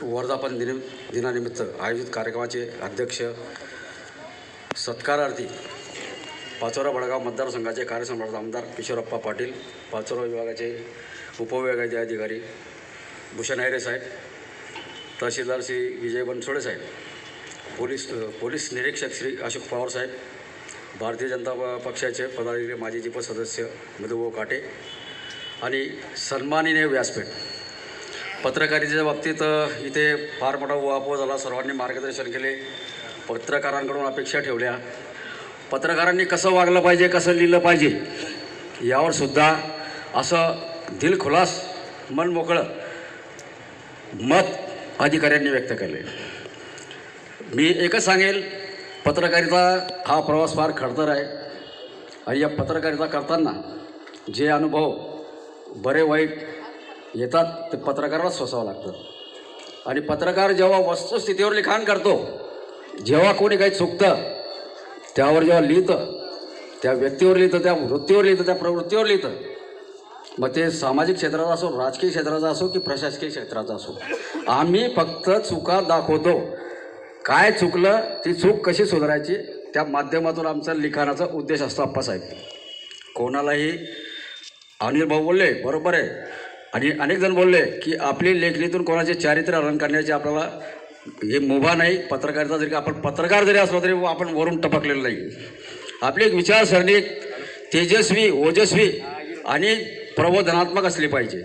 वर्धापन दिनानिमित्त आयोजित कार्यक्रमाचे अध्यक्ष सत्कारार्थी पाचोरा बडगाव मतदारसंघाचे कार्यसम्राट आमदार किशोरप्पा पाटील, पाचोरा विभागाचे उपविभागाचे अधिकारी भूषण हैरे साहेब, तहसीलदार श्री विजय बनसोडे साहेब, पोलीस निरीक्षक श्री अशोक पवार साहेब, भारतीय जनता पक्षाचे पदाधिकारी माजी जिप सदस्य मधुभाऊ काटे आणि सन्माननीय व्यासपीठ. पत्रकारितेच्या बाबतीत इथे फार मोठा उहापोह झाला. सर्वांनी मार्गदर्शन केले, पत्रकारांकडून अपेक्षा ठेवल्या. पत्रकारांनी कसं वागलं पाहिजे, कसं लिहिलं पाहिजे यावर सुद्धा असं दिलखुलास मन मोकळं मत अधिकाऱ्यांनी व्यक्त केले. मी एकच सांगेल, पत्रकारिता हा प्रवास फार खडतर आहे आणि या पत्रकारिता करताना जे अनुभव बरे वाईट येतात ते पत्रकाराला सोसावं लागतं. आणि पत्रकार जेव्हा वस्तुस्थितीवर लिखाण करतो, जेव्हा कोणी काही चुकतं त्यावर जेव्हा लिहितं, त्या व्यक्तीवर लिहितं, त्या वृत्तीवर लिहितं, त्या प्रवृत्तीवर लिहितं, मग ते सामाजिक क्षेत्राचा असो, राजकीय क्षेत्राचा असो की प्रशासकीय क्षेत्राचा असो, आम्ही फक्त चुका दाखवतो. काय चुकलं, ती चूक कशी सुधारायची, त्या माध्यमातून आमचा लिखाणाचा उद्देश असतो. आप्पासाहेब कोणालाही अनिल भाऊ बोलले बरोबर आहे, आणि अनेक जण बोलले की आपली लेखणीतून कोणाचे चारित्र्य हरण करण्याचे आपल्याला हे मुभा नाही. पत्रकारिता जरी आपण पत्रकार जरी असलो तरी आपण वरून टपकलेलं नाही. आपली एक विचारसरणी तेजस्वी, ओजस्वी आणि प्रबोधनात्मक असली पाहिजे.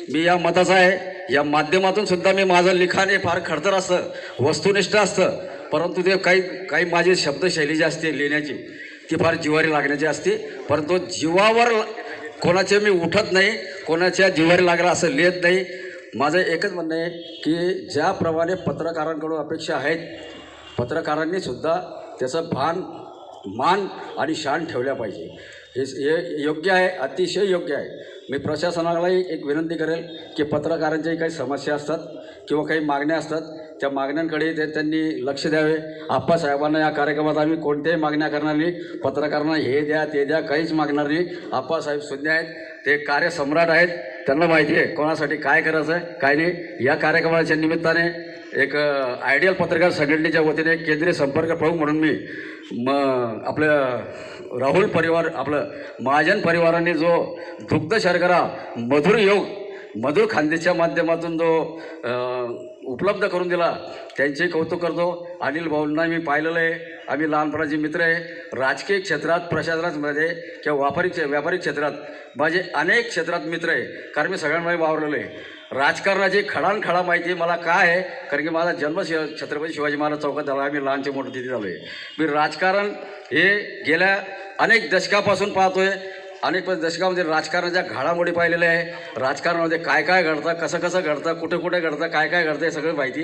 मी या मताचा आहे. या माध्यमातून सुद्धा मी माझं लिखाण हे फार खडतर असतं, वस्तुनिष्ठ असतं, परंतु ते काही माझी शब्दशैली जी असते लिहिण्याची ती फार जिव्हारी लागण्याची असते. परंतु जीवावर कोणाचे मी उठत नाही, कोणाच्या जिव्हारी लागला असं लिहित नाही. माझं एकच म्हणणं आहे की ज्याप्रमाणे पत्रकारांकडून अपेक्षा आहेत, पत्रकारांनी सुद्धा त्याचं मान आणि शान ठेवल्या पाहिजे. हे योग्य आहे, अतिशय योग्य आहे. मी प्रशासनालाही एक विनंती करेल की पत्रकारांच्याही काही समस्या असतात किंवा काही मागण्या असतात, त्या मागण्यांकडे त्यांनी लक्ष द्यावे. आप्पासाहेबांना या कार्यक्रमात आम्ही कोणत्याही मागण्या करणार नाही. पत्रकारांना हे द्या ते द्या काहीच मागणार नाही. आप्पासाहेब सुज्ञ आहेत, ते कार्यसम्राट आहेत, त्यांना माहिती आहे कोणासाठी काय करायचं आहे काय नाही. या कार्यक्रमाच्या निमित्ताने एक आयडियल पत्रकार संघटनेच्या वतीने केंद्रीय संपर्क प्रमुख म्हणून मी आपलं राहुल परिवार, आपलं महाजन परिवाराने जो दुग्ध शर्करा मधुर खांदेच्या माध्यमातून जो उपलब्ध करून दिला त्यांचे कौतुक करतो. अनिल भाऊंना मी पाहिलेलं आहे, आम्ही लहानपणाचे मित्र आहे. राजकीय क्षेत्रात, प्रशासनामध्ये किंवा व्यापारिक क्षेत्रात माझे अनेक क्षेत्रात मित्र आहे, कारण मी सगळ्यांमध्ये वावरलेलं आहे. राजकारणाची खडानखडा माहिती मला काय आहे, कारण की माझा जन्म छत्रपती शिवाजी महाराज चौकात झाला. आम्ही लहानचे मोठे तिथे झालो आहे. मी राजकारण हे गेल्या अनेक दशकापासून पाहतोय. अनेक दशकामध्ये राजकारणाच्या घडामोडी पाहिलेल्या आहे. राजकारणामध्ये काय काय घडतं, कसं घडतं, कुठे घडतं, काय घडतं, हे सगळी माहिती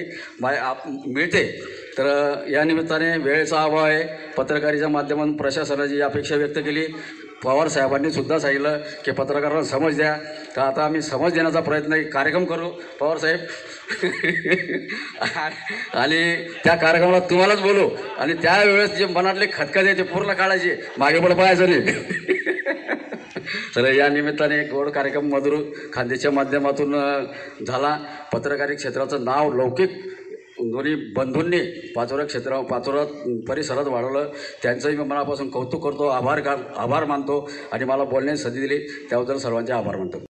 मिळते. तर या निमित्ताने वेळेचा अभाव आहे. पत्रकारितेच्या माध्यमातून प्रशासनाची अपेक्षा व्यक्त केली. पवार साहेबांनी सुद्धा सांगितलं की पत्रकारांना समज द्या. तर आता आम्ही समज देण्याचा प्रयत्न कार्यक्रम करू पवार साहेब आणि त्या कार्यक्रमाला तुम्हालाच बोलू आणि त्यावेळेस जे मनातले खतखते ते पूर्ण काढायचे, मागे पुढे पाहायचं नाही. तर या निमित्ताने गोड कार्यक्रम मधुर खांदेच्या माध्यमातून झाला. पत्रकारी क्षेत्राचं नाव लौकिक दोन्ही बंधूंनी पाचोरा परिसरात वाढवलं. त्यांचंही मी मनापासून कौतुक करतो, आभार मानतो आणि मला बोलण्याची संधी दिली त्याबद्दल सर्वांचे आभार मानतो.